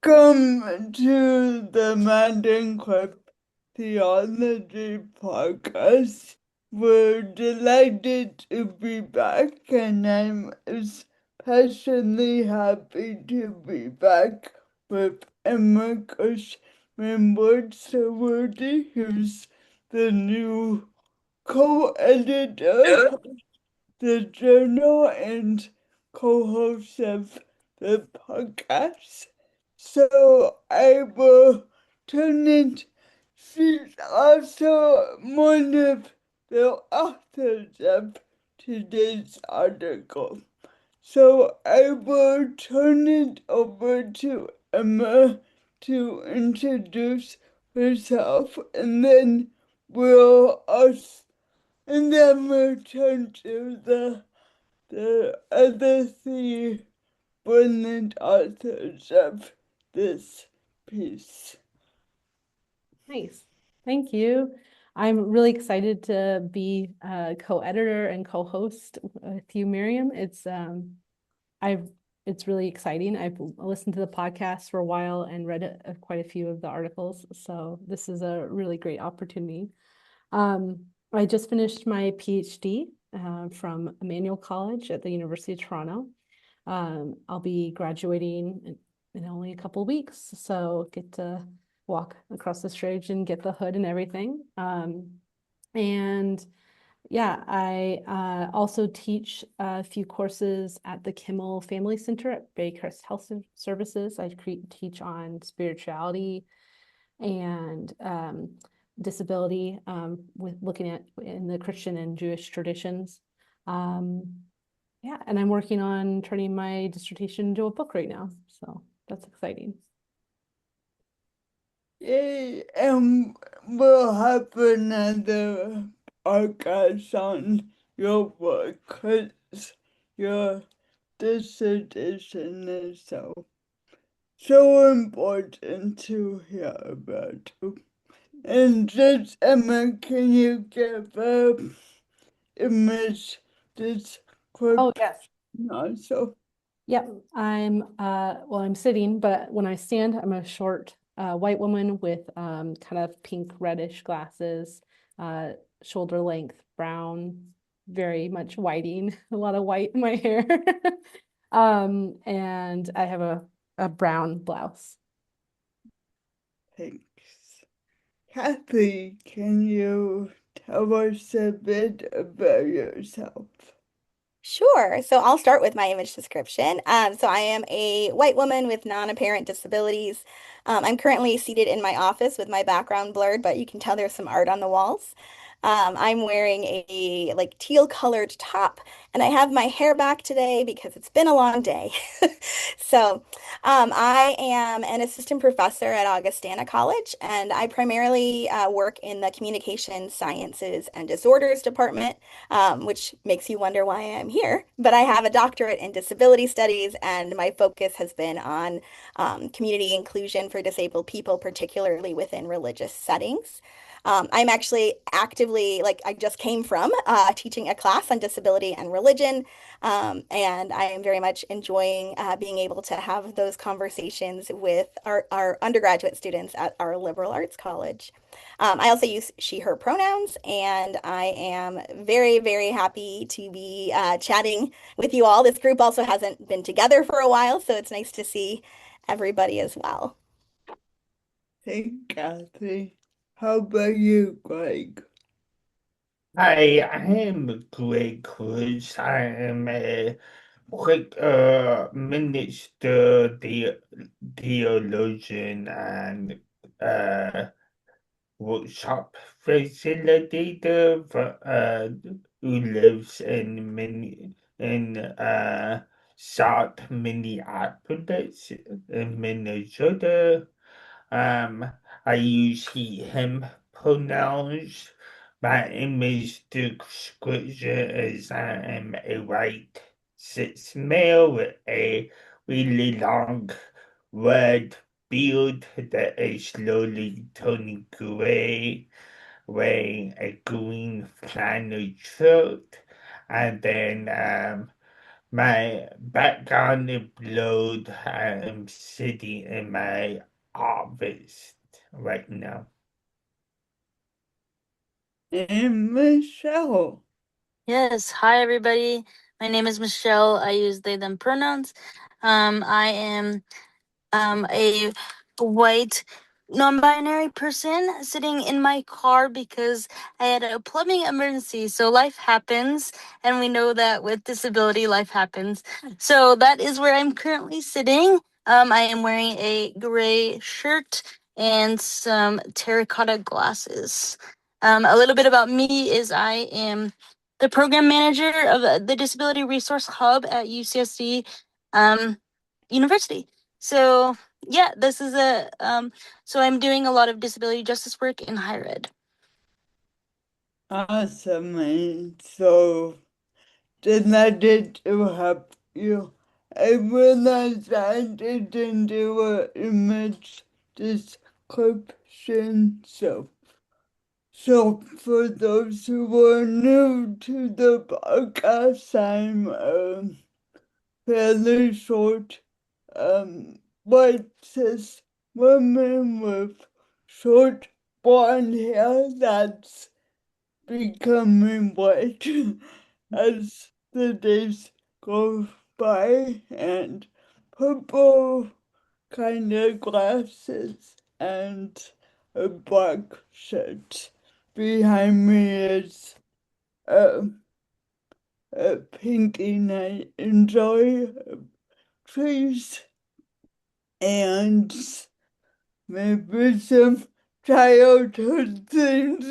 Welcome to the Crip Theology podcast. We're delighted to be back, and I'm especially happy to be back with Emma's member Sawardi, who's the new co-editor of the journal and co-host of the podcast. So I will turn it. She's also one of the authors of today's article. So I will turn it over to Emma to introduce herself, and then we'll turn to the other three brilliant authors of this piece. Nice. Thank you. I'm really excited to be a co-editor and co-host with you, Miriam. I've it's really exciting. I've listened to the podcast for a while and read quite a few of the articles, so this is a really great opportunity. I just finished my PhD from Emmanuel College at the University of Toronto. I'll be graduating in only a couple of weeks, so get to walk across the stage and get the hood and everything. And yeah, I also teach a few courses at the Kimmel Family Center at Baycrest Health Services. I teach on spirituality and disability, with looking at in the Christian and Jewish traditions. Yeah, and I'm working on turning my dissertation into a book right now, so that's exciting. Yay, and we'll have another podcast on your work because your dissertation is so important to hear about. And just Emma, can you give a image Oh, description yes. also? Yep, I'm sitting, but when I stand, I'm a short white woman with kind of pink reddish glasses, uh, shoulder length brown, very much whiting, a lot of white in my hair. And I have a brown blouse. Thanks. Cathy, can you tell us a bit about yourself? Sure. So I'll start with my image description. So I am a white woman with non-apparent disabilities. I'm currently seated in my office with my background blurred, but you can tell there's some art on the walls. I'm wearing a like teal colored top, and I have my hair back today because it's been a long day. So I am an assistant professor at Augustana College, and I primarily work in the communication sciences and disorders department, which makes you wonder why I'm here. But I have a doctorate in disability studies, and my focus has been on community inclusion for disabled people, particularly within religious settings. I'm actually actively, like, I just came from teaching a class on disability and religion, and I am very much enjoying being able to have those conversations with our undergraduate students at our liberal arts college. I also use she, her pronouns, and I am very, very happy to be chatting with you all. This group also hasn't been together for a while, so it's nice to see everybody as well. Hey, Cathy. How about you, Greg? Hi, I am Greg Cruz. I am a quick minister, theologian, and uh, workshop facilitator who lives in South Minneapolis in Minnesota. Um, I use he, him pronouns. My image description is I am a white cis male with a really long red beard that is slowly turning gray, wearing a green flannel shirt, and then my background is blurred. I'm sitting in my office right now. And Michelle. Yes, hi everybody. My name is Michelle. I use they them pronouns. I am a white non-binary person sitting in my car because I had a plumbing emergency. So life happens, and we know that with disability, life happens. So that is where I'm currently sitting. I am wearing a gray shirt and some terracotta glasses. A little bit about me is I am the program manager of the Disability Resource Hub at UCSD University. So yeah, this is so I'm doing a lot of disability justice work in higher ed. Awesome. And so delighted to have you. I realized I didn't do an image description, so for those who are new to the podcast, I'm fairly short, white cis woman with short blonde hair that's becoming white as the days go by, and purple kind of glasses and a black shirt. Behind me is a, a painting I enjoy of trees and maybe some childhood things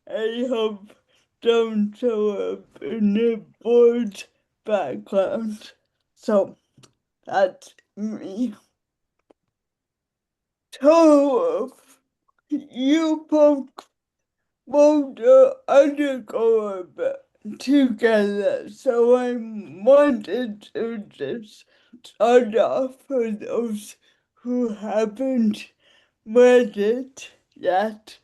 I hope don't show up in the board background. So that's me. So you both wrote an article about together, so I wanted to just start off for those who haven't read it yet,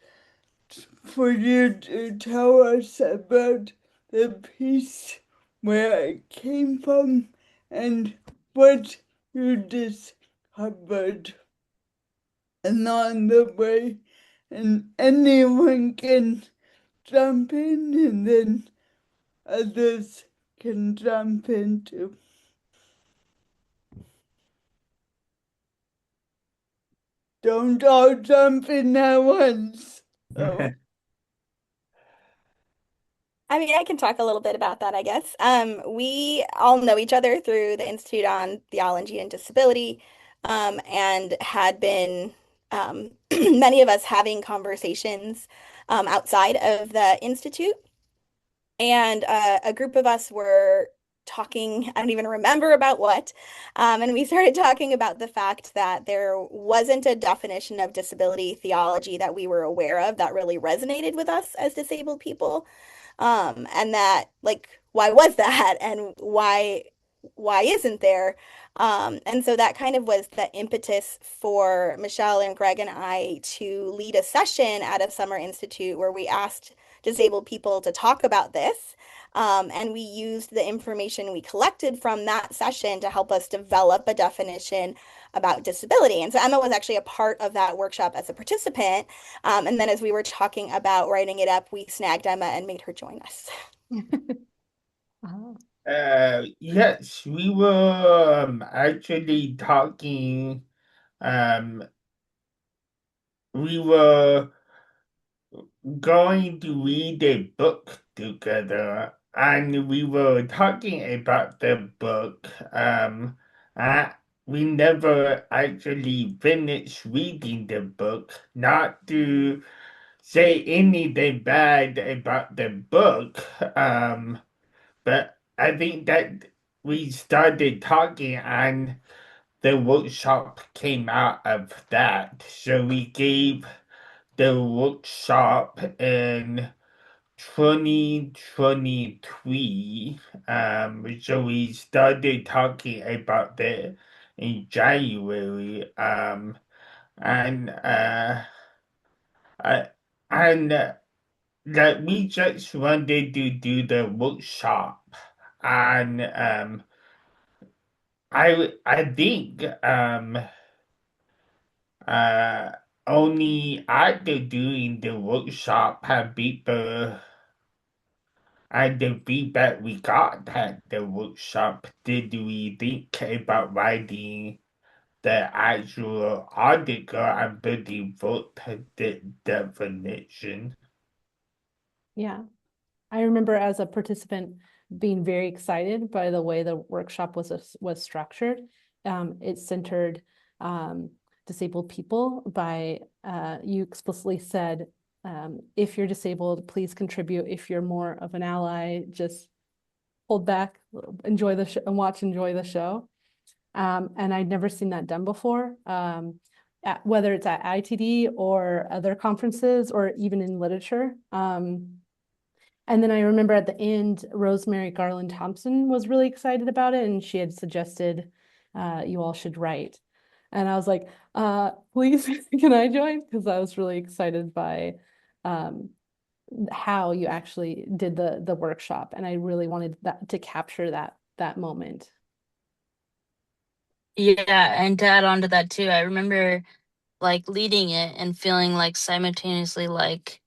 for you to tell us about the piece, where it came from, and what you discovered along the way, and anyone can jump in, and then others can jump in too. Don't all jump in at once. Oh. I mean, I can talk a little bit about that, I guess. We all know each other through the Institute on Theology and Disability, and had been many of us having conversations outside of the Institute. And a group of us were talking, I don't even remember about what, and we started talking about the fact that there wasn't a definition of disability theology that we were aware of that really resonated with us as disabled people. And that, like, why was that, and why isn't there? And so that kind of was the impetus for Michelle and Greg and I to lead a session at a summer institute where we asked disabled people to talk about this. And we used the information we collected from that session to help us develop a definition about disability. And so Emma was actually a part of that workshop as a participant. And then as we were talking about writing it up, we snagged Emma and made her join us. Oh. Yes, we were actually talking. We were going to read a book together, and we were talking about the book. We never actually finished reading the book. Not to say anything bad about the book, but I think that we started talking and the workshop came out of that. So we gave the workshop in 2023. So we started talking about that in January. And I, and that we just wanted to do the workshop, and I think uh only after doing the workshop have people and the feedback we got at the workshop did we think about writing the actual article and putting forth the definition. Yeah. I remember as a participant being very excited by the way the workshop was structured. It centered disabled people by you explicitly said, if you're disabled, please contribute. If you're more of an ally, just hold back, enjoy the show and enjoy the show. And I'd never seen that done before. Whether it's at ITD or other conferences or even in literature. And then I remember at the end, Rosemary Garland Thompson was really excited about it, and she had suggested you all should write. And I was like, please, can I join? Because I was really excited by how you actually did the workshop, and I really wanted that to capture that moment. Yeah, and to add on to that too, I remember like leading it and feeling like simultaneously like,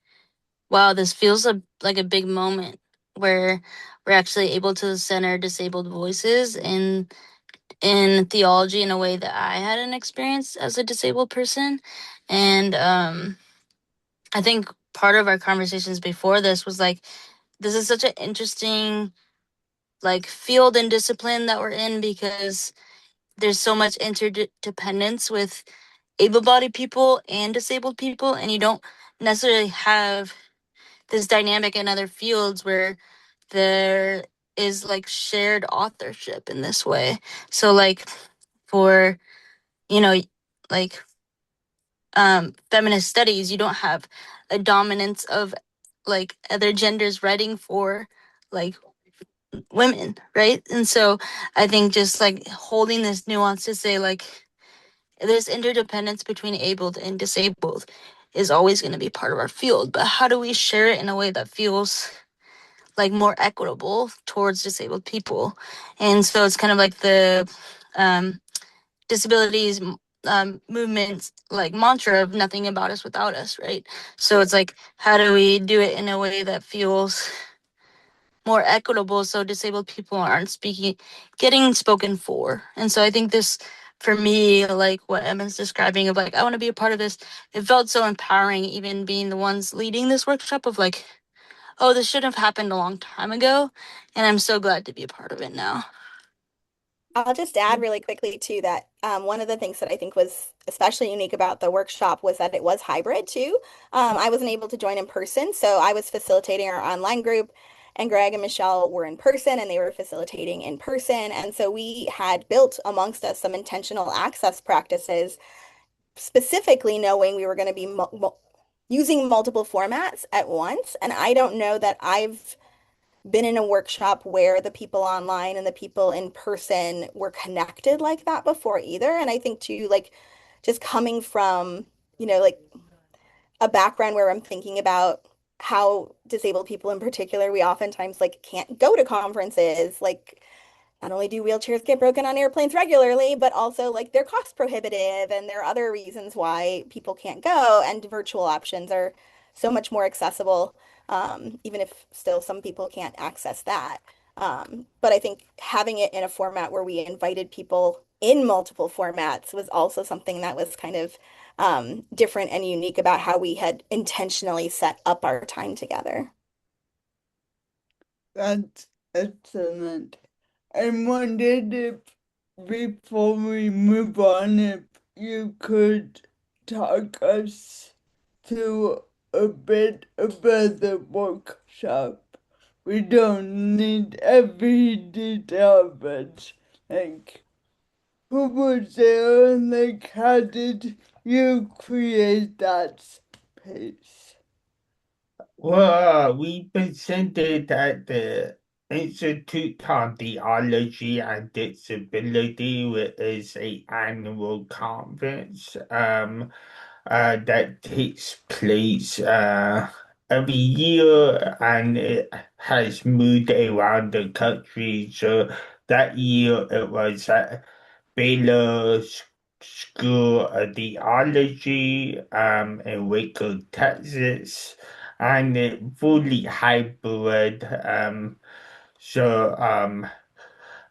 wow, this feels like a big moment where we're actually able to center disabled voices in theology in a way that I hadn't experienced as a disabled person. And I think part of our conversations before this was like, this is such an interesting like field and discipline that we're in because there's so much interdependence with able-bodied people and disabled people, and you don't necessarily have this dynamic in other fields where there is like shared authorship in this way. So like for, you know, like feminist studies, you don't have a dominance of like other genders writing for like women, right? And so I think just like holding this nuance to say like there's interdependence between abled and disabled is always going to be part of our field, but how do we share it in a way that feels like more equitable towards disabled people? And so it's kind of like the disabilities movement like mantra of nothing about us without us, right? So it's like, how do we do it in a way that feels more equitable so disabled people aren't getting spoken for? And so I think this, for me, like what Emma's describing of like, I want to be a part of this, it felt so empowering, even being the ones leading this workshop of like, oh, this should have happened a long time ago, and I'm so glad to be a part of it now. I'll just add really quickly too that one of the things that I think was especially unique about the workshop was that it was hybrid too. I wasn't able to join in person, so I was facilitating our online group, and Greg and Michelle were in person and they were facilitating in person. And so we had built amongst us some intentional access practices, specifically knowing we were going to be using multiple formats at once. And I don't know that I've been in a workshop where the people online and the people in person were connected like that before either. And I think too, like just coming from, like a background where I'm thinking about how disabled people in particular, we oftentimes like can't go to conferences, like not only do wheelchairs get broken on airplanes regularly, but also like they're cost prohibitive and there are other reasons why people can't go, and virtual options are so much more accessible, even if still some people can't access that. But I think having it in a format where we invited people in multiple formats was also something that was kind of different and unique about how we had intentionally set up our time together. That's excellent. I wondered if, before we move on, if you could talk us through a bit about the workshop. We don't need every detail, but like, who was there and like, how did you create that space? Well, we presented at the Institute of Theology and Disability, which is a annual conference that takes place every year, and it has moved around the country. So that year it was at Baylor School of Theology in Waco, Texas, and it fully hybrid. So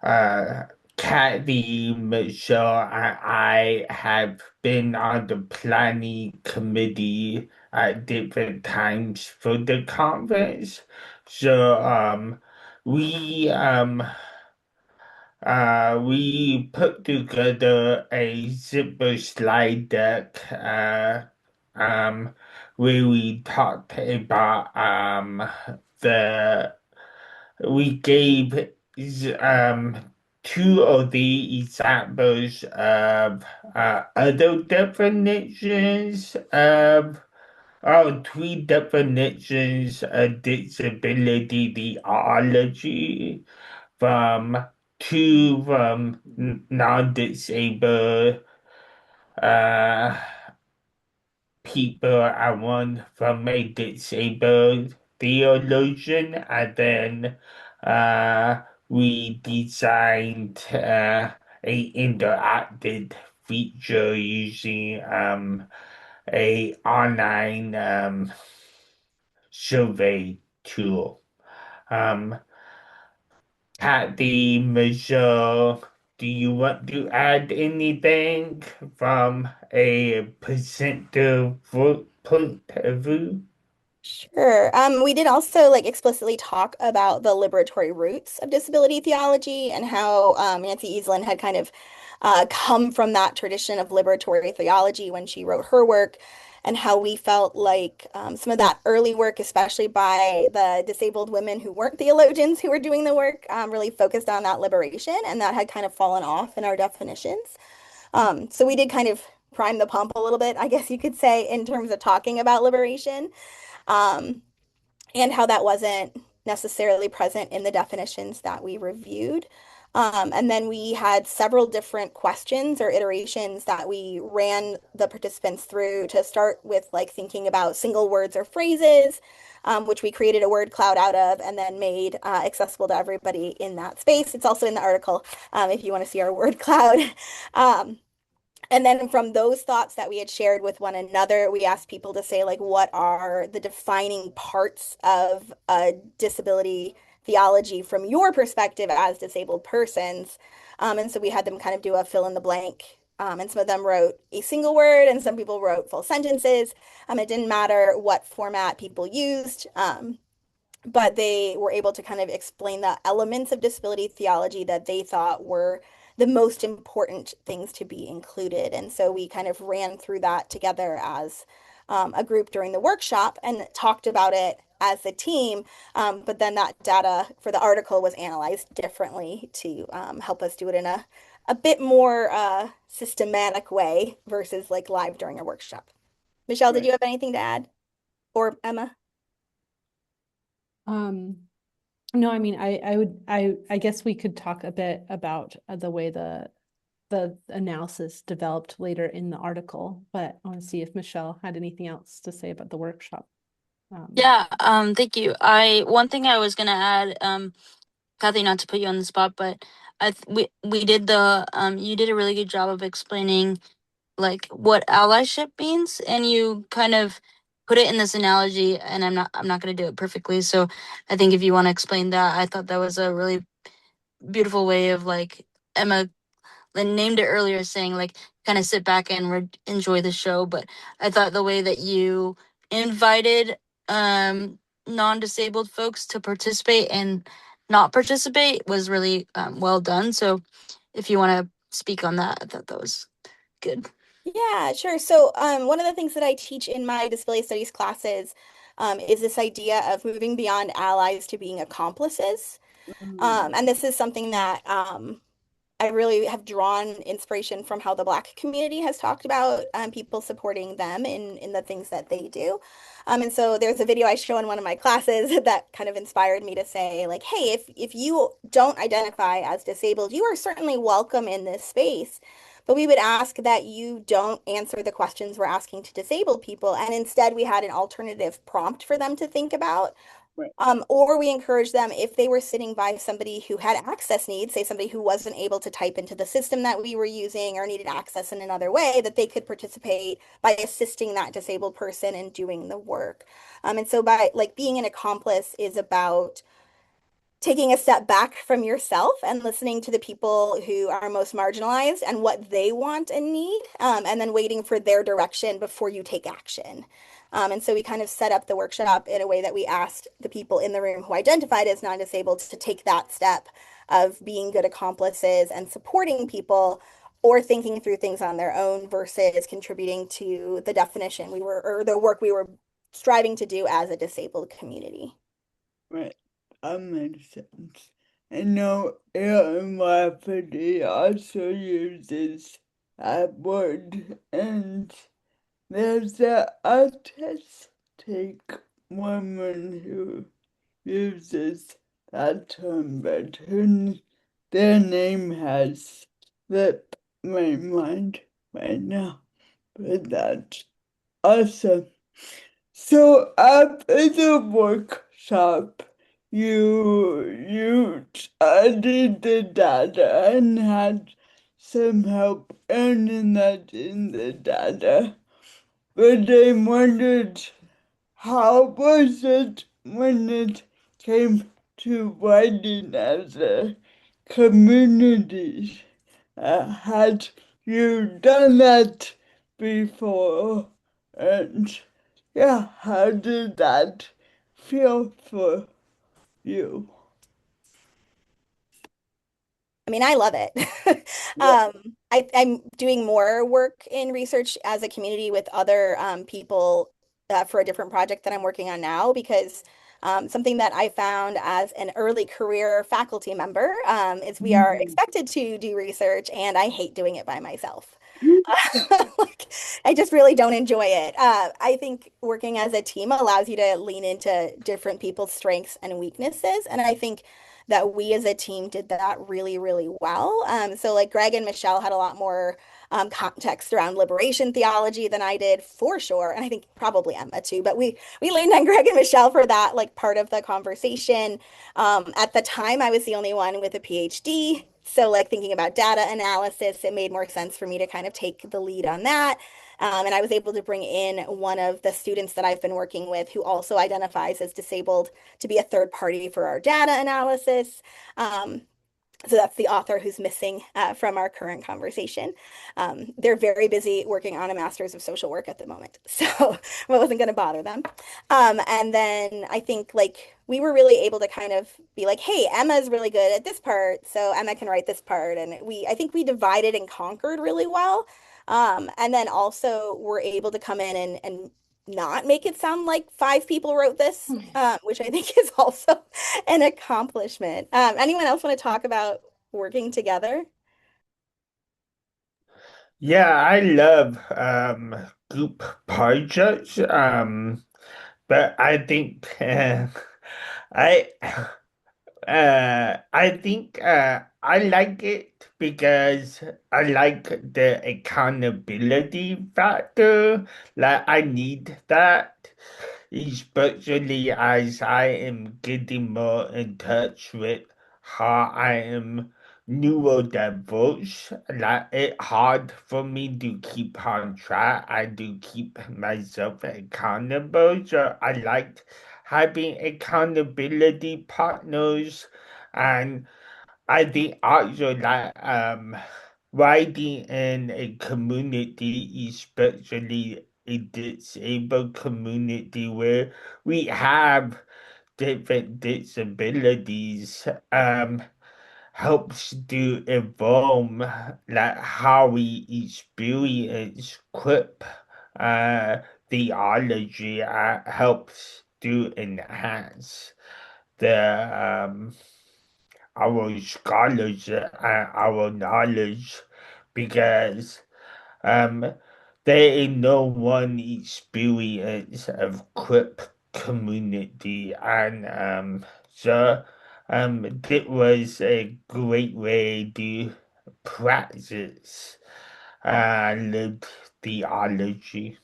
uh, Cathy, Michelle, and I have been on the planning committee at different times for the conference. So we we put together a zipper slide deck um where we talked about the we gave um two of the examples of other definitions of three definitions of disability theology from two non-disabled uh people and one from a disabled theologian, and then we designed a interactive feature using a online survey tool. Um, Cathy, Michelle, do you want to add anything from a presenter point of view? Sure. We did also like explicitly talk about the liberatory roots of disability theology and how Nancy Eiesland had kind of come from that tradition of liberatory theology when she wrote her work, and how we felt like some of that early work, especially by the disabled women who weren't theologians who were doing the work, really focused on that liberation, and that had kind of fallen off in our definitions. So we did kind of prime the pump a little bit, I guess you could say, in terms of talking about liberation. Um, and how that wasn't necessarily present in the definitions that we reviewed. And then we had several different questions or iterations that we ran the participants through to start with, like thinking about single words or phrases, which we created a word cloud out of and then made accessible to everybody in that space. It's also in the article if you want to see our word cloud. Um, and then from those thoughts that we had shared with one another, we asked people to say, like, what are the defining parts of a disability theology from your perspective as disabled persons? And so we had them kind of do a fill in the blank. And some of them wrote a single word, and some people wrote full sentences. It didn't matter what format people used. But they were able to kind of explain the elements of disability theology that they thought were the most important things to be included. And so we kind of ran through that together as a group during the workshop and talked about it as a team. But then that data for the article was analyzed differently to help us do it in a bit more systematic way versus like live during a workshop. Michelle, did you Right. have anything to add? Or Emma? No, I mean, I guess we could talk a bit about the way the analysis developed later in the article, but I want to see if Michelle had anything else to say about the workshop. Yeah, thank you. One thing I was gonna add, Kathy, not to put you on the spot, but we did you did a really good job of explaining like what allyship means, and you kind of put it in this analogy, and I'm not gonna do it perfectly. So I think if you want to explain that, I thought that was a really beautiful way of like Emma named it earlier, saying like kind of sit back and enjoy the show. But I thought the way that you invited non-disabled folks to participate and not participate was really well done. So if you want to speak on that, I thought that was good. Yeah, sure. So, one of the things that I teach in my disability studies classes is this idea of moving beyond allies to being accomplices. And this is something that I really have drawn inspiration from how the Black community has talked about people supporting them in the things that they do. And so there's a video I show in one of my classes that kind of inspired me to say, like, hey, if you don't identify as disabled, you are certainly welcome in this space. But we would ask that you don't answer the questions we're asking to disabled people. And instead, we had an alternative prompt for them to think about. Right. Or we encourage them if they were sitting by somebody who had access needs, say somebody who wasn't able to type into the system that we were using or needed access in another way, that they could participate by assisting that disabled person in doing the work. And so by like being an accomplice is about taking a step back from yourself and listening to the people who are most marginalized and what they want and need, and then waiting for their direction before you take action. And so we kind of set up the workshop in a way that we asked the people in the room who identified as non-disabled to take that step of being good accomplices and supporting people or thinking through things on their own versus contributing to the definition we were or the work we were striving to do as a disabled community. Right. That makes sense. I know Rapidly also uses that word, and there's an autistic woman who uses that term, but their name has slipped my mind right now. But that's awesome. So after the workshop, you studied the data and had some help analyzing the data. But I wondered, how was it when it came to writing as a community? Had you done that before? And yeah, how did that feel for you? I mean, I love it. Yeah. I'm doing more work in research as a community with other people for a different project that I'm working on now because something that I found as an early career faculty member is we are Mhm. expected to do research, and I hate doing it by myself. Like, I just really don't enjoy it. I think working as a team allows you to lean into different people's strengths and weaknesses, and I think that we as a team did that really, really well. So like Greg and Michelle had a lot more context around liberation theology than I did for sure, and I think probably Emma too. But we leaned on Greg and Michelle for that like part of the conversation. At the time, I was the only one with a PhD. So, like thinking about data analysis, it made more sense for me to kind of take the lead on that. And I was able to bring in one of the students that I've been working with who also identifies as disabled to be a third party for our data analysis. So that's the author who's missing from our current conversation. They're very busy working on a master's of social work at the moment, so I wasn't going to bother them. And then I think like we were really able to kind of be like, hey, Emma's really good at this part, so Emma can write this part. And I think we divided and conquered really well. And then also we're able to come in and not make it sound like five people wrote this, which I think is also an accomplishment. Anyone else want to talk about working together? Yeah, I love group projects. But I think I I like it because I like the accountability factor. Like I need that, especially as I am getting more in touch with how I am neurodiverse. Like it's hard for me to keep on track. I do keep myself accountable. So I like having accountability partners, and I think also like riding in a community, especially a disabled community where we have different disabilities, helps to evolve like how we experience Crip theology, helps to enhance the our scholars and our knowledge because um there is no one experience of Crip community, and so it was a great way to practice lived theology.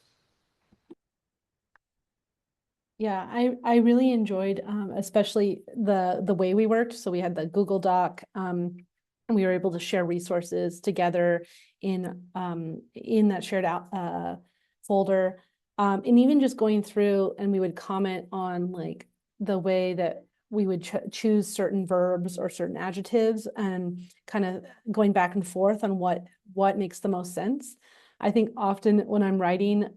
Yeah, I really enjoyed especially the way we worked. So we had the Google Doc, and we were able to share resources together in that shared out folder. And even just going through, and we would comment on like the way that we would choose certain verbs or certain adjectives, and kind of going back and forth on what makes the most sense. I think often when I'm writing,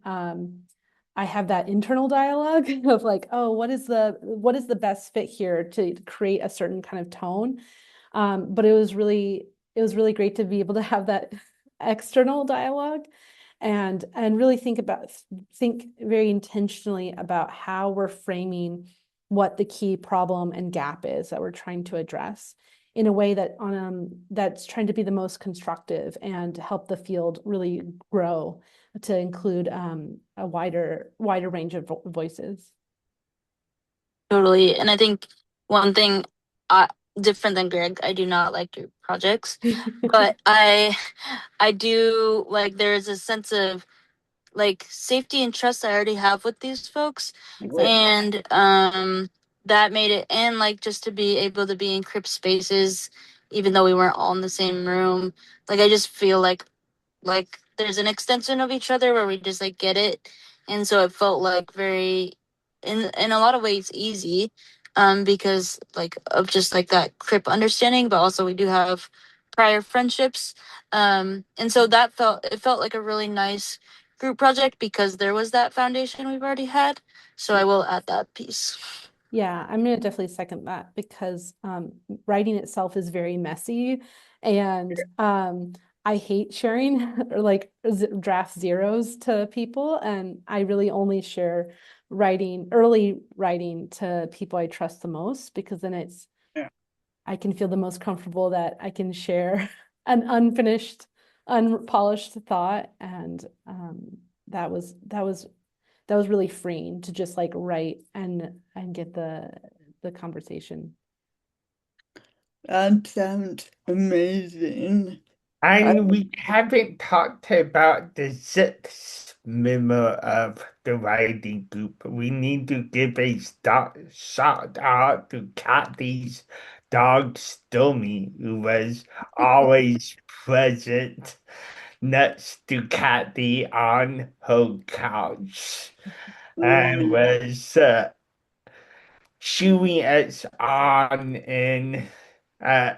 I have that internal dialogue of like, oh, what is the best fit here to create a certain kind of tone. But it was really great to be able to have that external dialogue, and really think very intentionally about how we're framing what the key problem and gap is that we're trying to address in a way that's trying to be the most constructive and help the field really grow to include a wider range of voices. Totally. And I think one thing, uh, different than Greg, I do not like group projects, but I do like there's a sense of like safety and trust I already have with these folks, and that made it, and like just to be able to be in Crip spaces, even though we weren't all in the same room, like I just feel like there's an extension of each other where we just like get it, and so it felt like very in a lot of ways easy, because like of just like that Crip understanding, but also we do have prior friendships, and so it felt like a really nice group project because there was that foundation we've already had. So I will add that piece. Yeah, I'm going to definitely second that because writing itself is very messy, and I hate sharing or like draft zeros to people, and I really only share early writing to people I trust the most, because then I can feel the most comfortable that I can share an unfinished, unpolished thought, and that was really freeing to just like write and get the conversation. That sounds amazing. And we haven't talked about the sixth member of the writing group. We need to give a shout out to Cathy's dog Stormy, who was always present next to Cathy on her couch and was chewing us on in uh,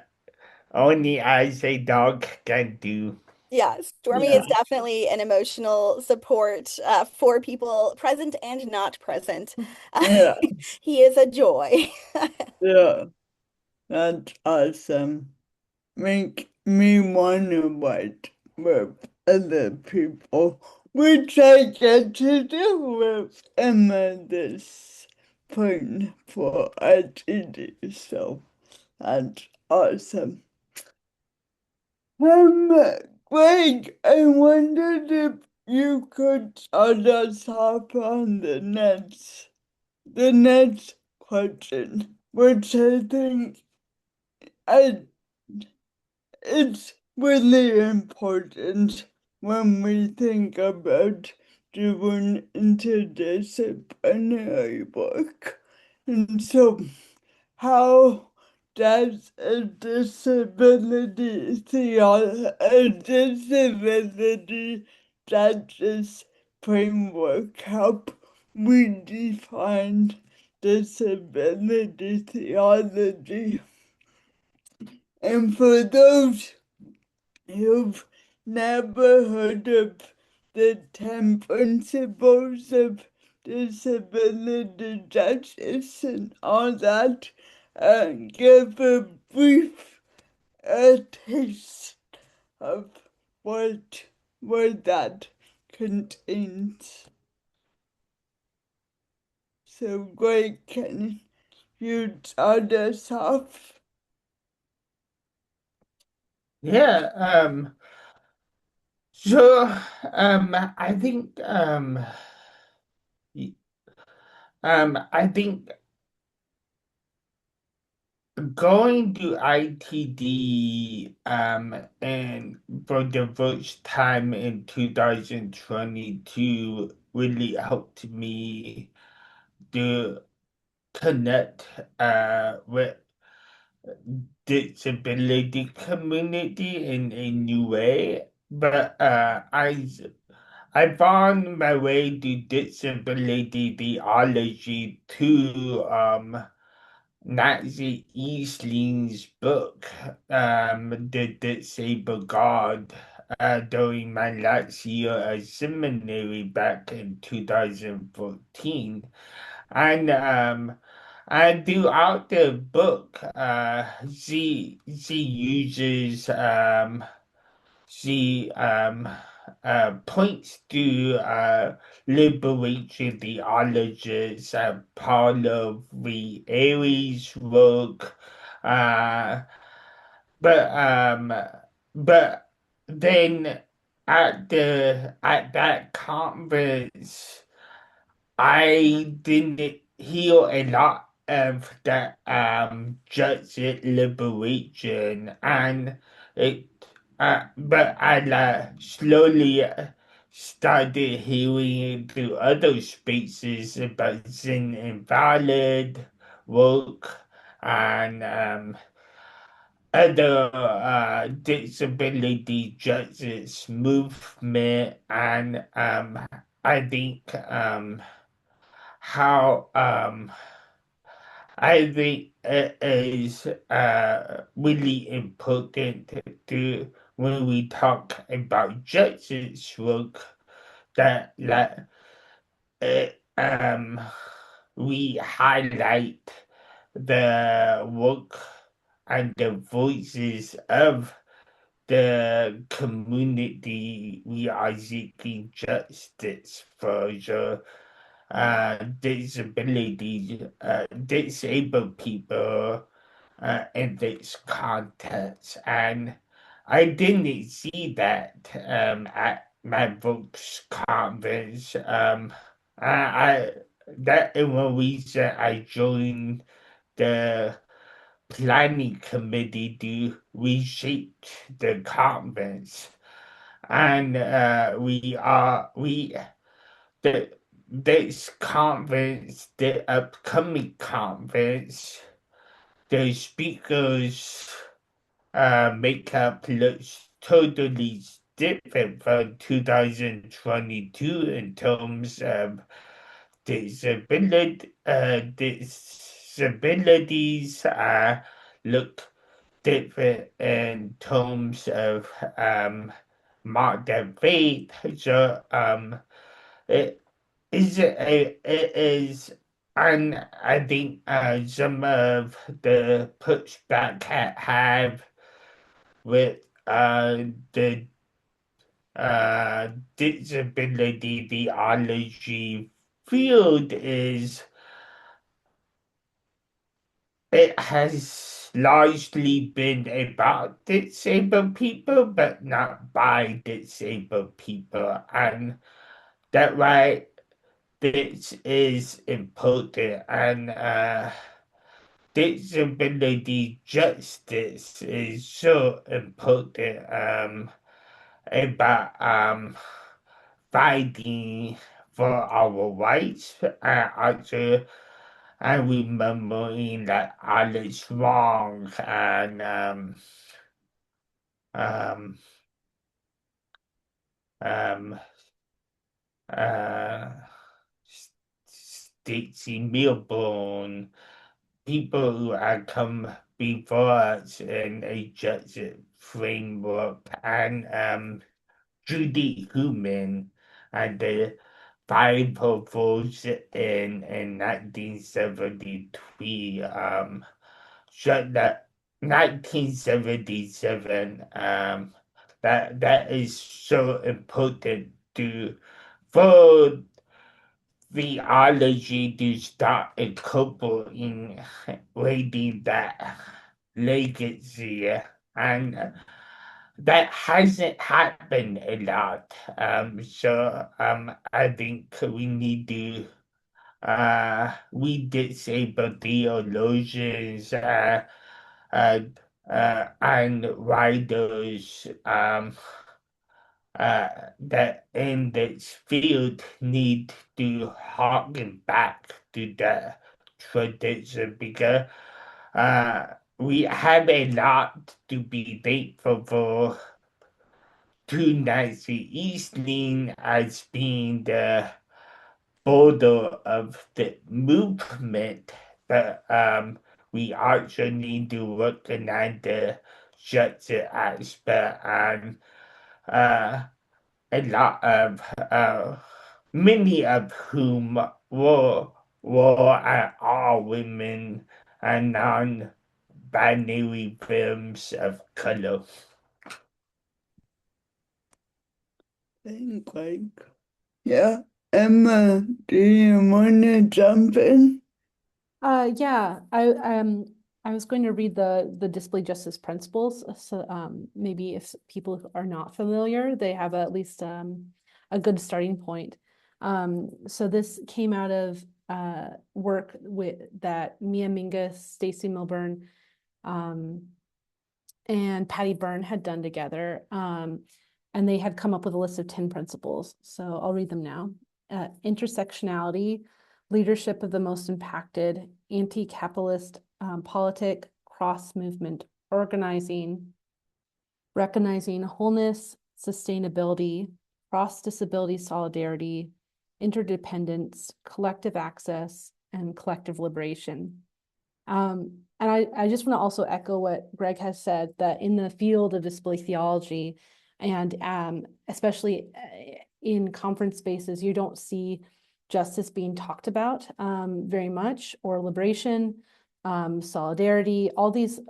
only as a dog can do. Yeah, Stormy Yeah, is definitely an emotional support for people present and not present. yeah, He is a joy. yeah. That's awesome. Make me wanna write with other people, which I get to do with Emma this point for ITD, so that's awesome. Um, Greg, I wondered if you could start us off on the next question, which I think I it's really important when we think about doing interdisciplinary work. And so, how does a disability justice framework help redefine disability theology? And for those who've never heard of the 10 principles of disability justice and all that, give a brief taste of what, what that contains. So, Greg, can you start us off? Yeah, so I think y- I think going to ITD and for the first time in 2022 really helped me to connect with disability community in a new way, but I found my way to disability theology through Nancy Eiesland's book, The Disabled God, during my last year at seminary back in 2014. And throughout the book, she uses she points to liberatory theologists, Paulo V. Aries' work, uh, but um, but then at that conference, I didn't hear a lot of the Judges liberation, and it but I slowly started hearing it through other spaces about Zen Invalid work and other disability justice movement, and I think how I think it is really important to when we talk about justice work that we highlight the work and the voices of the community we are seeking justice for. So disabilities, disabled people in this context. And I didn't see that at my books conference. I that is one reason I joined the planning committee to reshape the conference. And we the this conference, the upcoming conference, the speakers makeup looks totally different from 2022 in terms of disabilities look different in terms of modern faith. So it it is, and I think some of the pushback I have with the disability theology field is it has largely been about disabled people, but not by disabled people, and that why this is important, and disability justice is so important about fighting for our rights, also and remembering that all is wrong, and um, um, uh, Stacy Milburn, people who have come before us in a justice framework, and Judy Human and the five proposed in 1973. So that 1977, that is so important to for theology to start incorporating reading that legacy, and that hasn't happened a lot. So I think we need to we disabled theologians uh, and writers that in this field need to harken back to the tradition because we have a lot to be thankful for to Nancy Eiesland as being the border of the movement, but we also need to recognize the social aspect and uh, a lot of many of whom were all women and non-binary films of color. Thank Greg. Yeah, Emma, do you want to jump in? Yeah, I was going to read the disability justice principles. So maybe if people are not familiar, they have at least a good starting point. So this came out of work that Mia Mingus, Stacy Milburn, and Patty Byrne had done together. And they had come up with a list of 10 principles. So I'll read them now. Intersectionality, leadership of the most impacted, anti-capitalist politic, cross-movement organizing, recognizing wholeness, sustainability, cross-disability solidarity, interdependence, collective access, and collective liberation. And I just want to also echo what Greg has said, that in the field of disability theology, and especially in conference spaces, you don't see justice being talked about very much, or liberation, solidarity, all these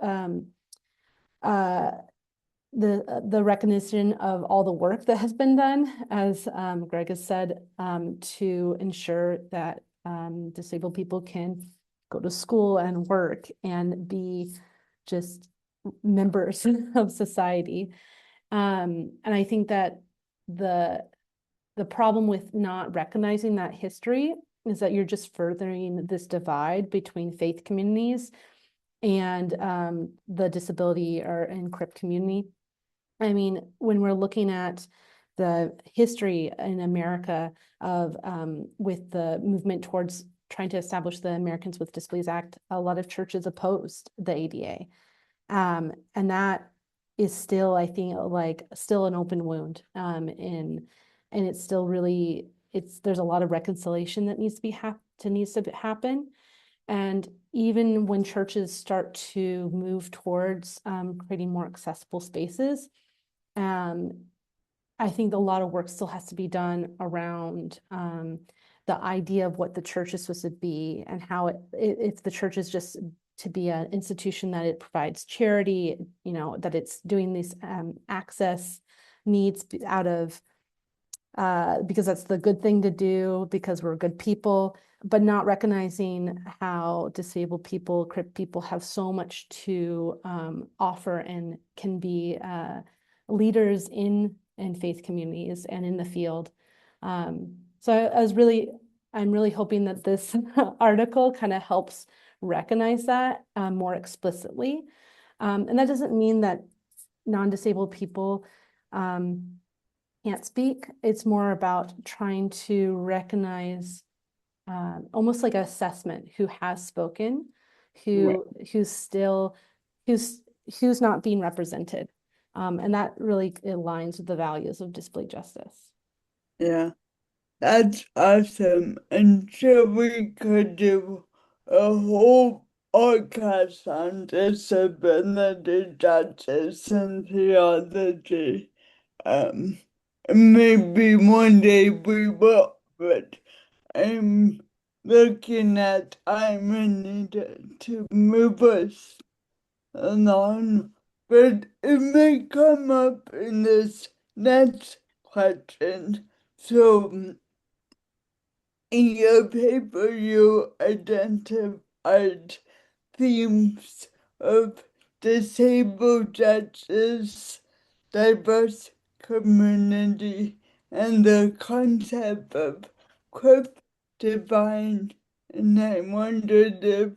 the recognition of all the work that has been done, as Greg has said, to ensure that disabled people can go to school and work and be just members of society. And I think that the problem with not recognizing that history is that you're just furthering this divide between faith communities and the disability and Crip community. I mean, when we're looking at the history in America of with the movement towards trying to establish the Americans with Disabilities Act, a lot of churches opposed the ADA. And that is still, I think, like still an open wound. And it's still really, there's a lot of reconciliation that needs to happen. And even when churches start to move towards creating more accessible spaces, I think a lot of work still has to be done around the idea of what the church is supposed to be, and how if the church is just to be an institution that it provides charity, you know, that it's doing these access needs out of because that's the good thing to do because we're good people, but not recognizing how disabled people, Crip people have so much to offer and can be leaders in faith communities and in the field. So I'm really hoping that this article kind of helps recognize that more explicitly. And that doesn't mean that non-disabled people can't speak. It's more about trying to recognize almost like an assessment who has spoken, who's not being represented. And that really aligns with the values of disability justice. Yeah, that's awesome. And sure, we could do a whole podcast on disability justice and theology. Maybe one day we will, but I'm looking at time and need to move us along. But it may come up in this next question. So, in your paper, you identified themes of disabled justice, diverse community, and the concept of Crip divine. And I wondered if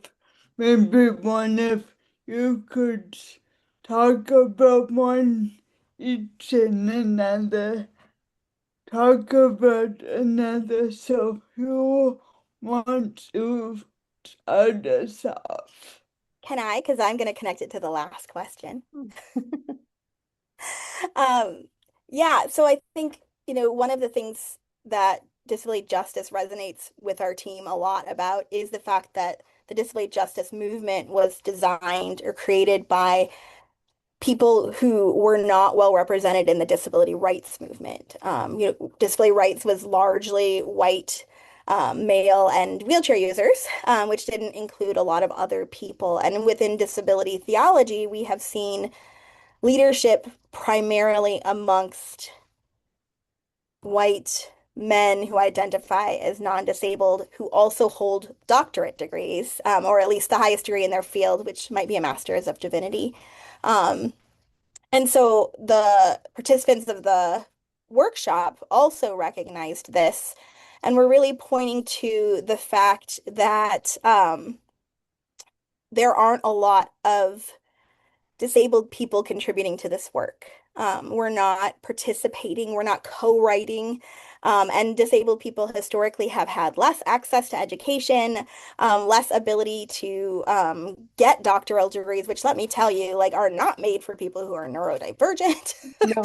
maybe one of you could talk about one each and another talk about another. So who wants to start us off? Can I? Because I'm going to connect it to the last question. Yeah, so I think, one of the things that disability justice resonates with our team a lot about is the fact that the disability justice movement was designed or created by people who were not well represented in the disability rights movement. Disability rights was largely white, male, and wheelchair users, which didn't include a lot of other people. And within disability theology, we have seen leadership primarily amongst white men who identify as non-disabled, who also hold doctorate degrees, or at least the highest degree in their field, which might be a master's of divinity. And so the participants of the workshop also recognized this, and were really pointing to the fact that there aren't a lot of disabled people contributing to this work. We're not participating, we're not co-writing, and disabled people historically have had less access to education, less ability to get doctoral degrees, which let me tell you, like, are not made for people who are neurodivergent. No.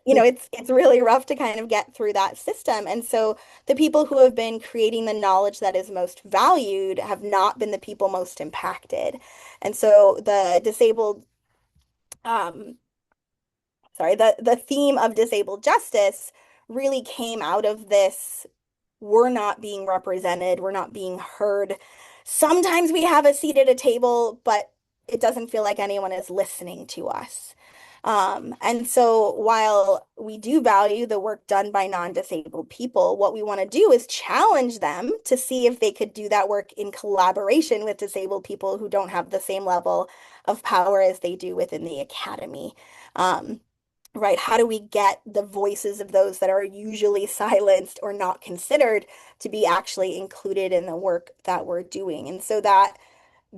It's really rough to kind of get through that system. And so the people who have been creating the knowledge that is most valued have not been the people most impacted. And so the disabled, the theme of disabled justice really came out of this. We're not being represented, we're not being heard. Sometimes we have a seat at a table, but it doesn't feel like anyone is listening to us. And so while we do value the work done by non-disabled people, what we want to do is challenge them to see if they could do that work in collaboration with disabled people who don't have the same level of power as they do within the academy. Right? How do we get the voices of those that are usually silenced or not considered to be actually included in the work that we're doing? And so that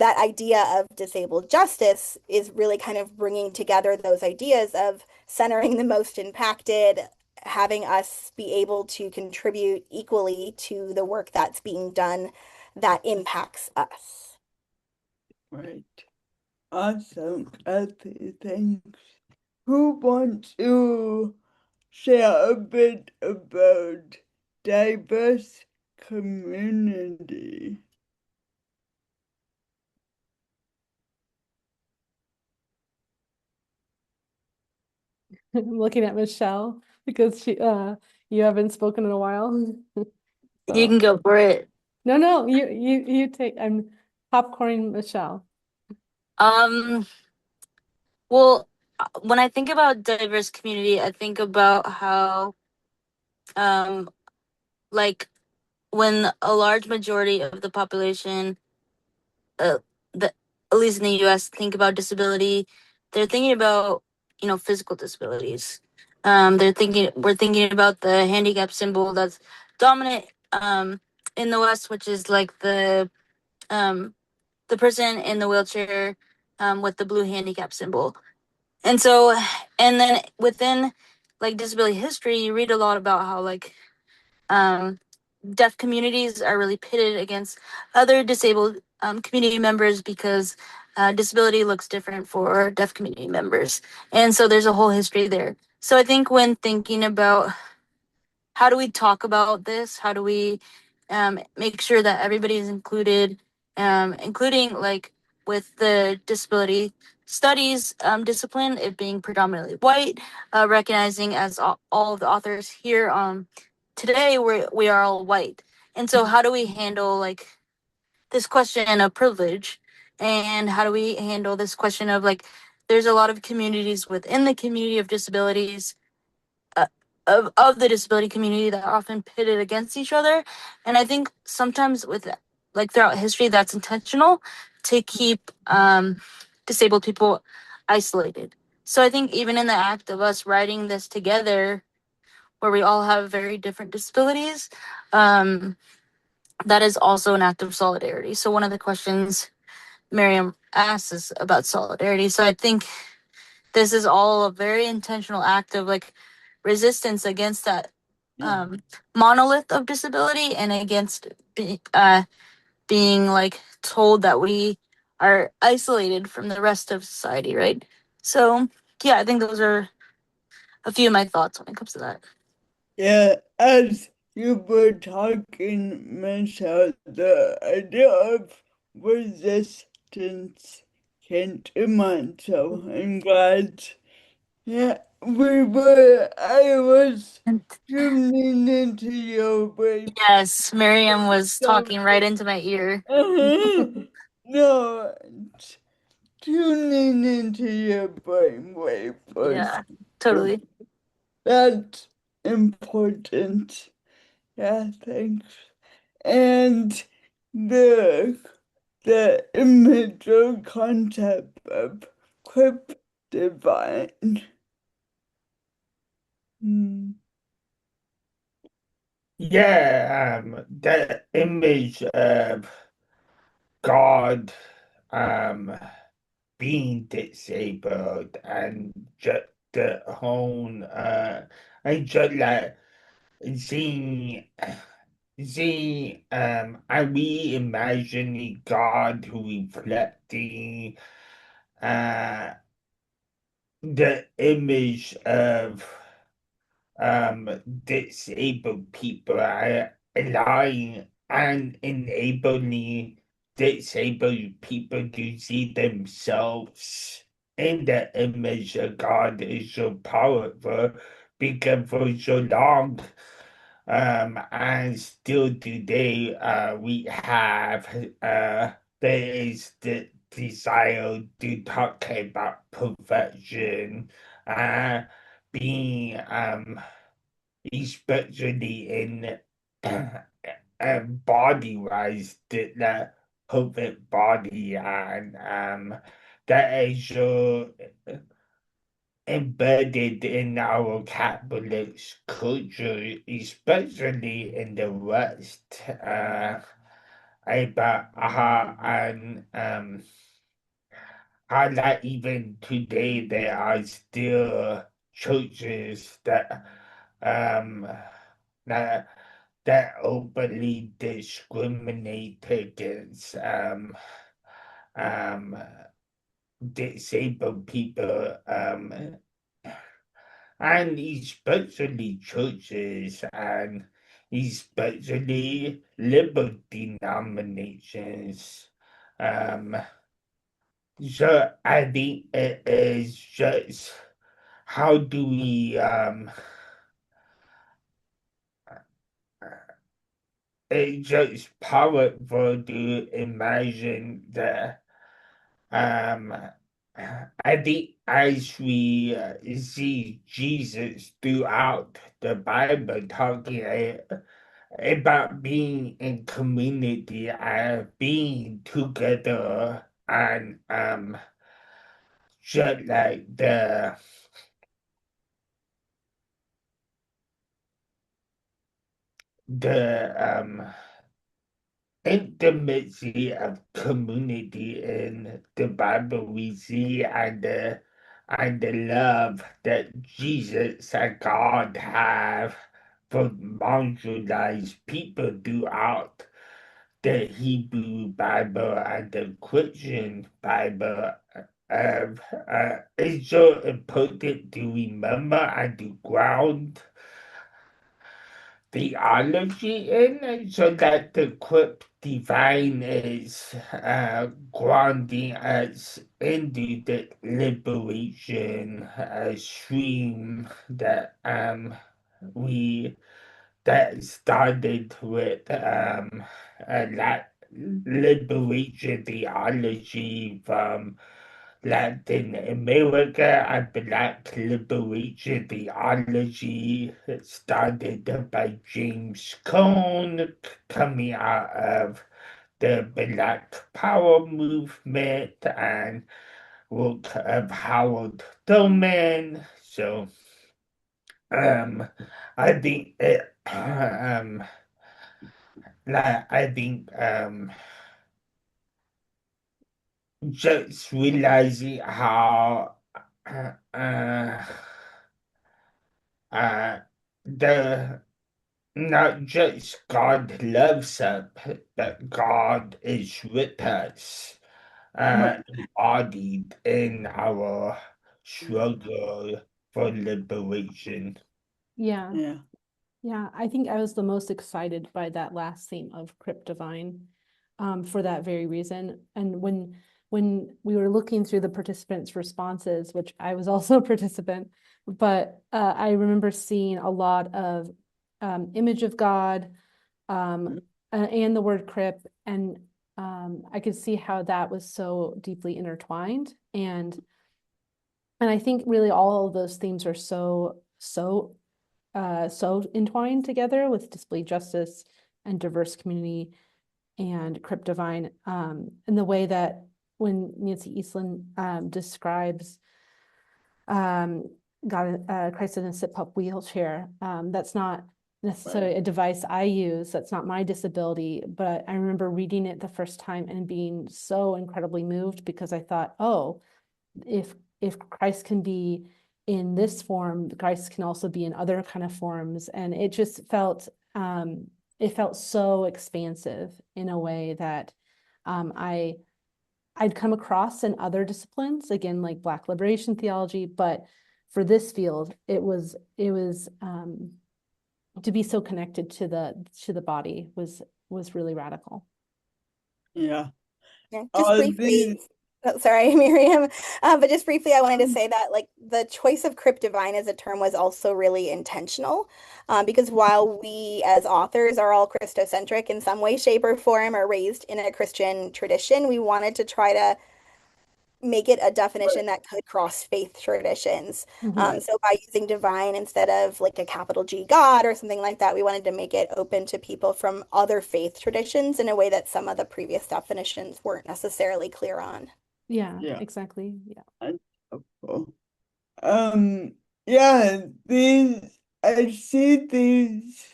idea of disabled justice is really kind of bringing together those ideas of centering the most impacted, having us be able to contribute equally to the work that's being done that impacts us. Right. Awesome, Cathy. Thanks. Who wants to share a bit about diverse community? I'm looking at Michelle because you haven't spoken in a while. You can go for it. No, you take. I'm popcorning Michelle. Well, when I think about diverse community, I think about how, like, when a large majority of the population, uh, the at least in the U.S., think about disability, they're thinking about, physical disabilities. We're thinking about the handicap symbol that's dominant in the West, which is like the person in the wheelchair with the blue handicap symbol. And so, and then within like disability history, you read a lot about how like deaf communities are really pitted against other disabled community members because disability looks different for deaf community members. And so there's a whole history there. So I think when thinking about how do we talk about this, how do we make sure that everybody is included, including like with the disability studies discipline, it being predominantly white, recognizing as all of the authors here today we are all white. And so how do we handle like this question of privilege, and how do we handle this question of like there's a lot of communities within the community of disabilities of the disability community that are often pitted against each other. And I think sometimes with like throughout history that's intentional to keep disabled people isolated. So I think even in the act of us writing this together where we all have very different disabilities, that is also an act of solidarity. So one of the questions Miriam asks is about solidarity. So I think this is all a very intentional act of like resistance against that Yeah. monolith of disability and against being like told that we are isolated from the rest of society, right? So yeah, I think those are a few of my thoughts when it comes to that. Yeah, as you were talking, Michelle, the idea of resistance came to mind, so I'm glad. Yeah, I was And tuning into your brain. yes, Miriam was So, talking right into my ear. no, tuning into your brainwave was Yeah, totally. that's important. Yeah, thanks. And the the image or concept of Crip divine. Hmm. Yeah, the image of God um being disabled and just the whole and just like seeing are we imagining God who reflecting uh the image of disabled people are allowing and enabling disabled people to see themselves in the image of God is so powerful because for so long and still today we have there is the desire to talk about perfection being especially in body wise the perfect body and that is so embedded in our capitalist culture, especially in the West. And how that even today there are still churches um that that openly discriminate against um disabled people and especially churches and especially liberal denominations. Um, so I think it is just how do we it's just powerful to imagine that um I think as we see Jesus throughout the Bible talking about being in community and being together and just like the intimacy of community in the Bible we see and the love that Jesus and God have for marginalized people throughout the Hebrew Bible and the Christian Bible is so important to remember and to ground theology in so that the Crip divine is grounding us into the liberation stream that we that started with that liberation theology from Latin America and Black liberation theology started by James Cone coming out of the Black Power movement and work of Howard Thurman. So um I think I think just realizing how uh, uh, the not just God loves us, but God is with us, Right. embodied in our struggle for liberation. Yeah. Yeah. Yeah, I think I was the most excited by that last theme of Crip Divine, for that very reason. And when we were looking through the participants' responses, which I was also a participant, but I remember seeing a lot of image of God, and the word Crip, and I could see how that was so deeply intertwined. And I think really all of those themes are so entwined together with disability justice and diverse community and Crip Divine, in the way that when Nancy Eiesland describes God, Christ in a sit-pup wheelchair, that's not necessarily a device I use. That's not my disability, but I remember reading it the first time and being so incredibly moved, because I thought, oh, if Christ can be in this form, Christ can also be in other kind of forms. And it just felt so expansive in a way that I'd come across in other disciplines, again, like Black liberation theology, but for this field, it was to be so connected to the body was really radical. Yeah. Yeah, just briefly, These, oh, sorry, Miriam, but just briefly, I wanted to say that like the choice of Crip Divine as a term was also really intentional, because while we as authors are all Christocentric in some way, shape, or form, or raised in a Christian tradition, we wanted to try to make it a definition that could cross faith traditions. Mhm. So by using divine instead of like a capital G God or something like that, we wanted to make it open to people from other faith traditions in a way that some of the previous definitions weren't necessarily clear on. Yeah, yeah. exactly. Yeah. That's helpful. Yeah, I see these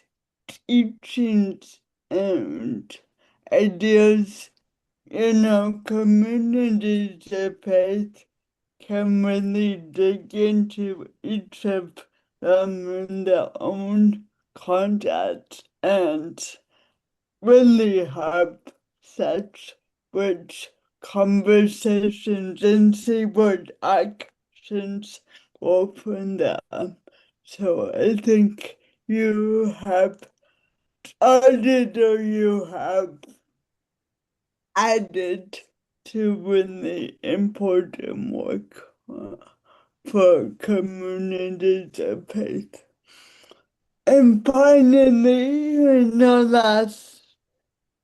teachings and ideas in our communities of faith can really dig into each of them in their own context and really help such rich conversations and see what actions go from there. So I think you have started or you have added to really important work for communities of faith. And finally, in the last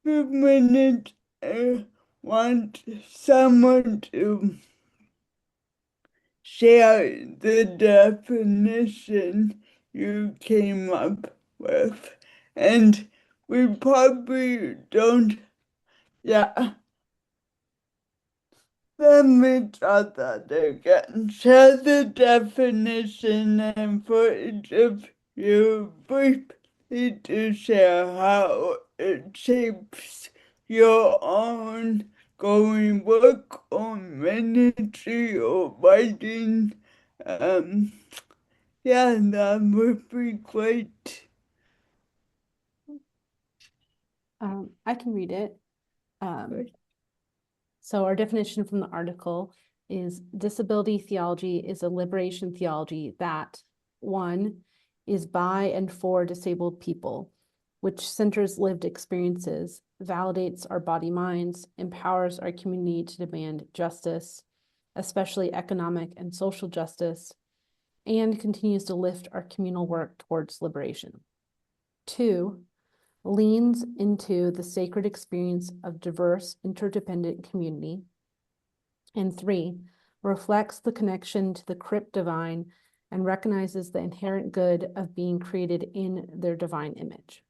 few minutes, I want someone to share the definition you came up with. And we probably don't, yeah. Let me try that again. Share the definition and for each of you briefly to share how it shapes your own going work or ministry or writing. Um, yeah, that would be great. I can read it. So our definition from the article is disability theology is a liberation theology that, one, is by and for disabled people, which centers lived experiences, validates our body minds, empowers our community to demand justice, especially economic and social justice, and continues to lift our communal work towards liberation. Two, leans into the sacred experience of diverse, interdependent community. And three, reflects the connection to the Crip divine and recognizes the inherent good of being created in their divine image.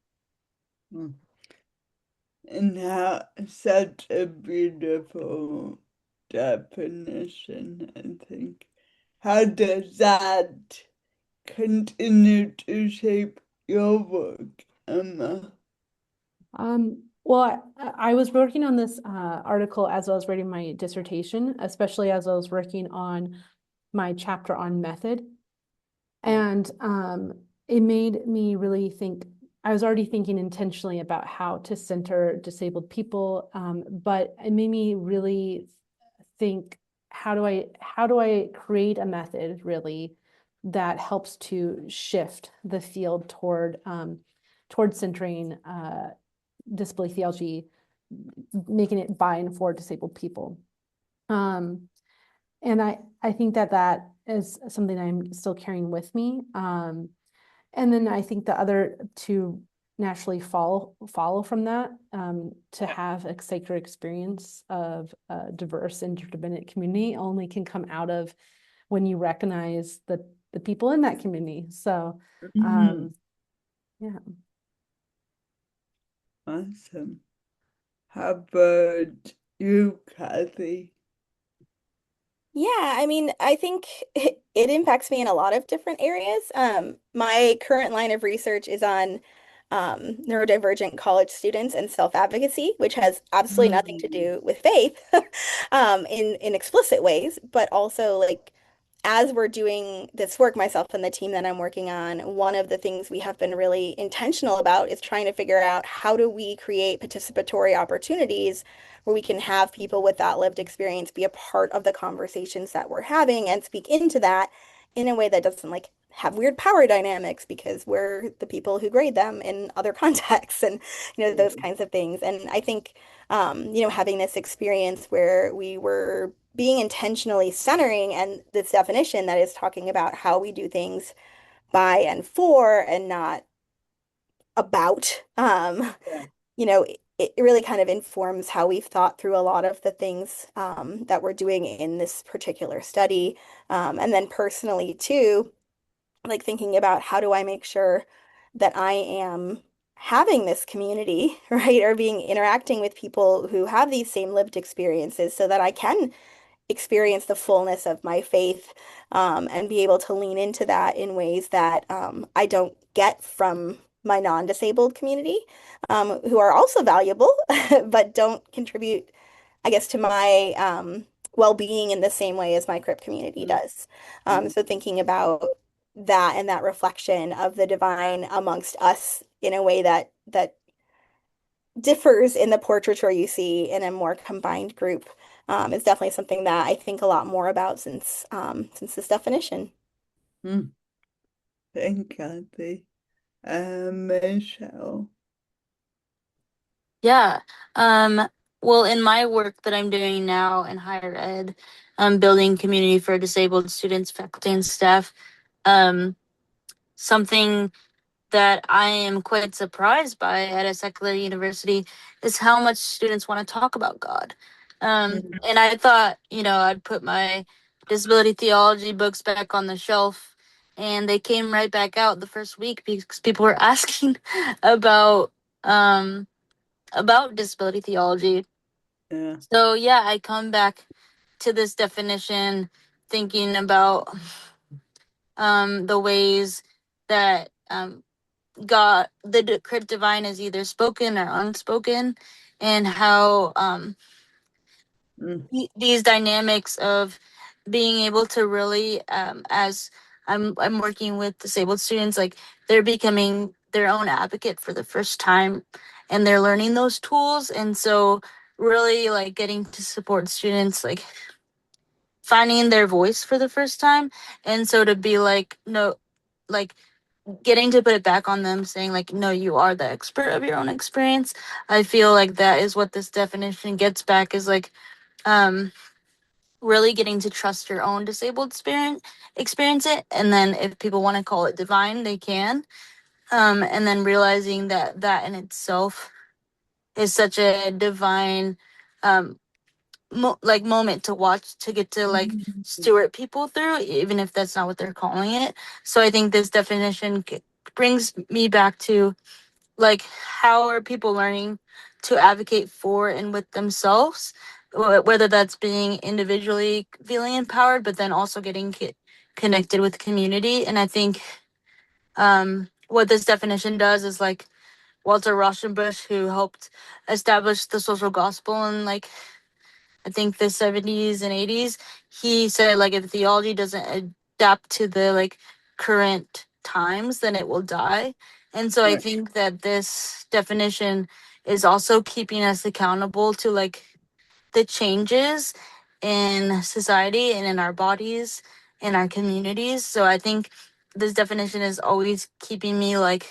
And how such a beautiful definition, I think. How does that continue to shape your work, Emma? Well, I was working on this article as I was writing my dissertation, especially as I was working on my chapter on method. And it made me really think. I was already thinking intentionally about how to center disabled people, but it made me really think, how do I create a method really that helps to shift the field toward centering disability theology, making it by and for disabled people. And I think that is something I'm still carrying with me. And then I think the other two naturally follow from that, to have a sacred experience of a diverse interdependent community only can come out of when you recognize the people in that community. So yeah. Awesome. How about you, Cathy? Yeah, I mean, I think it impacts me in a lot of different areas. My current line of research is on neurodivergent college students and self-advocacy, which has absolutely nothing to do with faith, in explicit ways, but also like as we're doing this work, myself and the team that I'm working on, one of the things we have been really intentional about is trying to figure out how do we create participatory opportunities where we can have people with that lived experience be a part of the conversations that we're having and speak into that in a way that doesn't like have weird power dynamics because we're the people who grade them in other contexts and those kinds of things. And I think having this experience where we were being intentionally centering and this definition that is talking about how we do things by and for and not about, Yeah. it really kind of informs how we've thought through a lot of the things that we're doing in this particular study. And then personally too, like thinking about how do I make sure that I am having this community, right? Or being interacting with people who have these same lived experiences so that I can experience the fullness of my faith, and be able to lean into that in ways that I don't get from my non-disabled community, who are also valuable, but don't contribute, I guess, to my well-being in the same way as my Crip community does. So thinking about that and that reflection of the divine amongst us in a way that differs in the portraiture you see in a more combined group, is definitely something that I think a lot more about since this definition. Mm. Thank Cathy. Michelle. Yeah. Um, well, in my work that I'm doing now in higher ed, building community for disabled students, faculty, and staff, something that I am quite surprised by at a secular university is how much students want to talk about God. And I thought, I'd put my disability theology books back on the shelf, and they came right back out the first week because people were asking about um, disability theology. Yeah. So yeah, I come back to this definition thinking about the ways that God, the Crip divine is either spoken or unspoken, and how these dynamics of being able to really, as I'm working with disabled students, like they're becoming their own advocate for the first time, and they're learning those tools, and so really like getting to support students like finding their voice for the first time, and so to be like no, like getting to put it back on them, saying like, no, you are the expert of your own experience. I feel like that is what this definition gets back, is like really getting to trust your own disabled experience it, and then if people want to call it divine, they can, and then realizing that in itself is such a divine moment to watch, to get to like steward people through, even if that's not what they're calling it. So I think this definition brings me back to like, how are people learning to advocate for and with themselves, whether that's being individually feeling empowered, but then also getting connected with community. And I think what this definition does is like Walter Rauschenbusch, who helped establish the social gospel in like I think the 70s and 80s, he said like if theology doesn't adapt to the like current times, then it will die. And so I Right. think that this definition is also keeping us accountable to like the changes in society and in our bodies, in our communities. So I think this definition is always keeping me like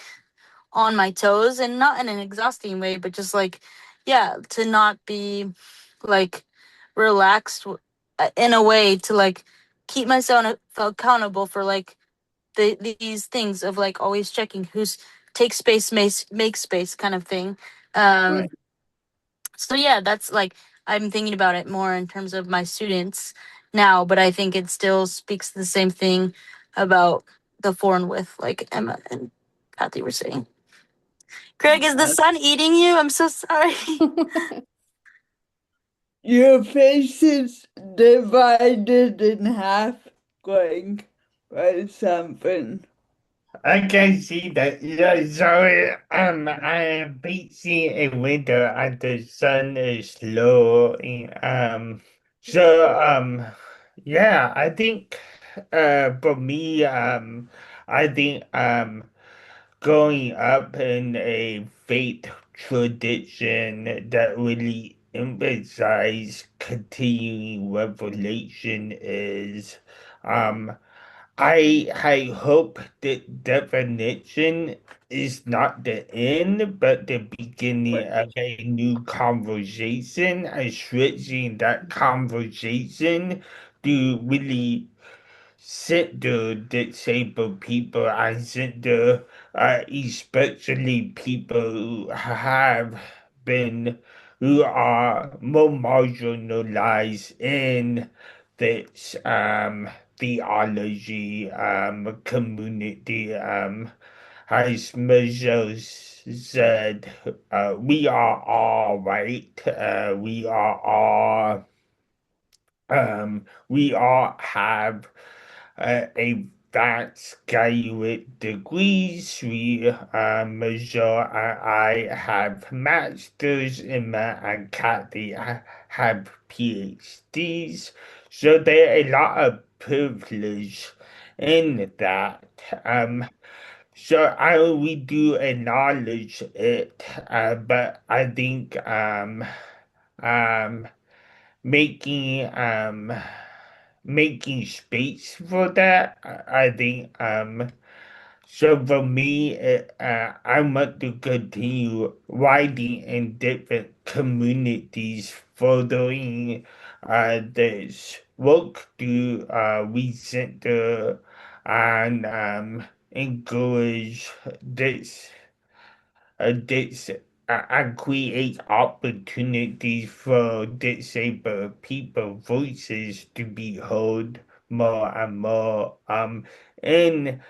on my toes, and not in an exhausting way, but just like, yeah, to not be like relaxed in a way, to like keep myself accountable for like these things of like always checking who's take space, make space kind of thing. Right. So yeah, that's like, I'm thinking about it more in terms of my students now, but I think it still speaks the same thing about the foreign with, like Emma and Cathy were saying. Greg, is the Uh, sun eating you? I'm so sorry. your face is divided in half, going or something. I can see that. Yeah, so I am facing a window and the sun is low. Yeah, I think for me, I think growing up in a faith tradition that really emphasized continuing revelation is um I hope that definition is not the end, but the beginning Right. of a new conversation, and switching that conversation to really center disabled people and center especially people who have been who are more marginalized in this theology community. As Michelle said, we are all right. We all have a advanced graduate degrees. Michelle and I have masters, Emma and Cathy have PhDs. So there are a lot of privilege in that. We do acknowledge it, but I think um, making making space for that. I think so for me, I want to continue writing in different communities, furthering this work to recenter and encourage this and create opportunities for disabled people voices to be heard more and more in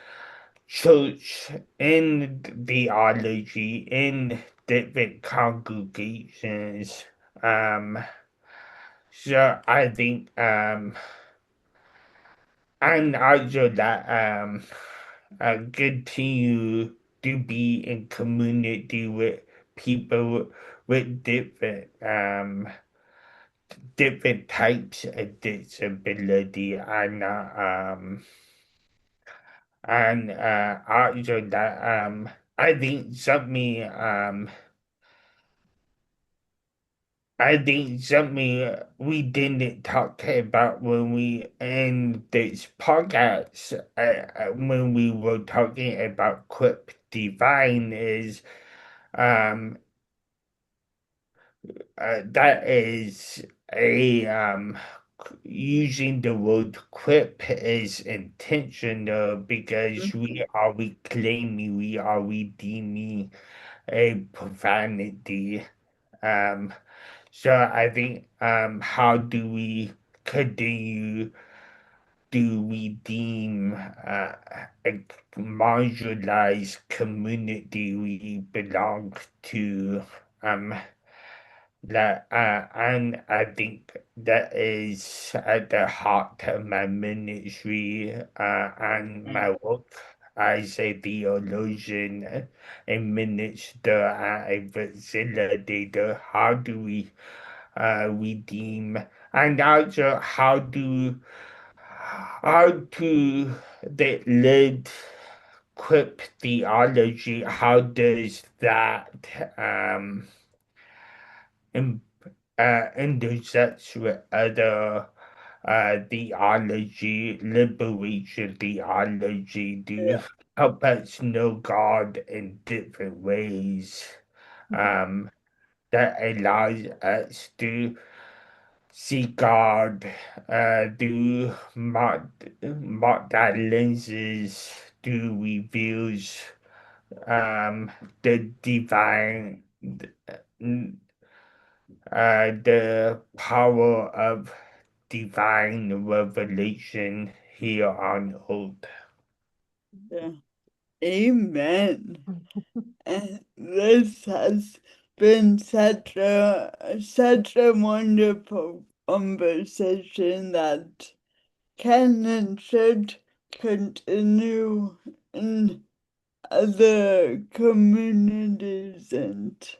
church, in theology, in different congregations. Um, so I think and also that continue to be in community with people with different types of disability and also that I think something we didn't talk about when we in this podcast when we were talking about Crip Divine is um that is a using the word quip is intentional because we are reclaiming, we are redeeming a profanity. Um, so I think how do we continue to redeem a marginalized community we belong to? Um, and I think that is at the heart of my ministry and my work as a theologian, a minister, and a facilitator. How do we redeem, and also how to they lead Crip theology, how does that in, intersects with other theology, liberation theology, to Yeah. help us know God in different ways, um, that allows us to see God through that lenses, to reveals the divine, the power of divine revelation here on earth. Yeah. Amen. And this has been such a wonderful conversation that can and should continue in other communities and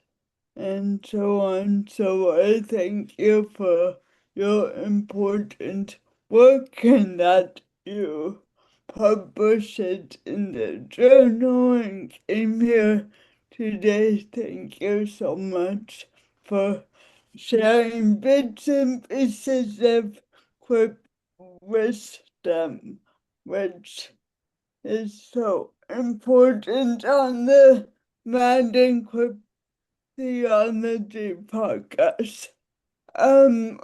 so on. So I thank you for your important work and that you published it in the journal and came here today. Thank you so much for sharing bits and pieces of quick wisdom, which is so important on the Mad and Quick Theology podcast. Um,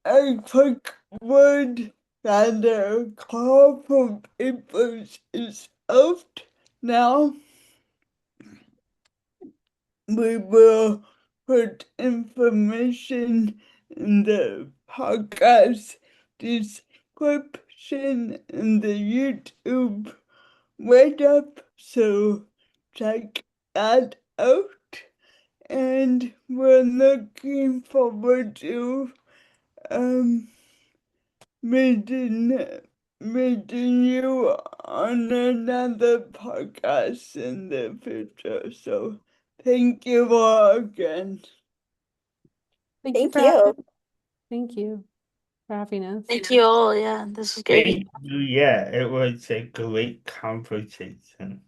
a quick word that a call for people is out now. We will put information in the podcast description in the YouTube write up, so check that out. And we're looking forward to um meeting meeting you on another podcast in the future. So thank you all again. Thank you Thank you. thank you for having us. Thank you all. Yeah, this is great. Thank you. Yeah, it was a great conversation.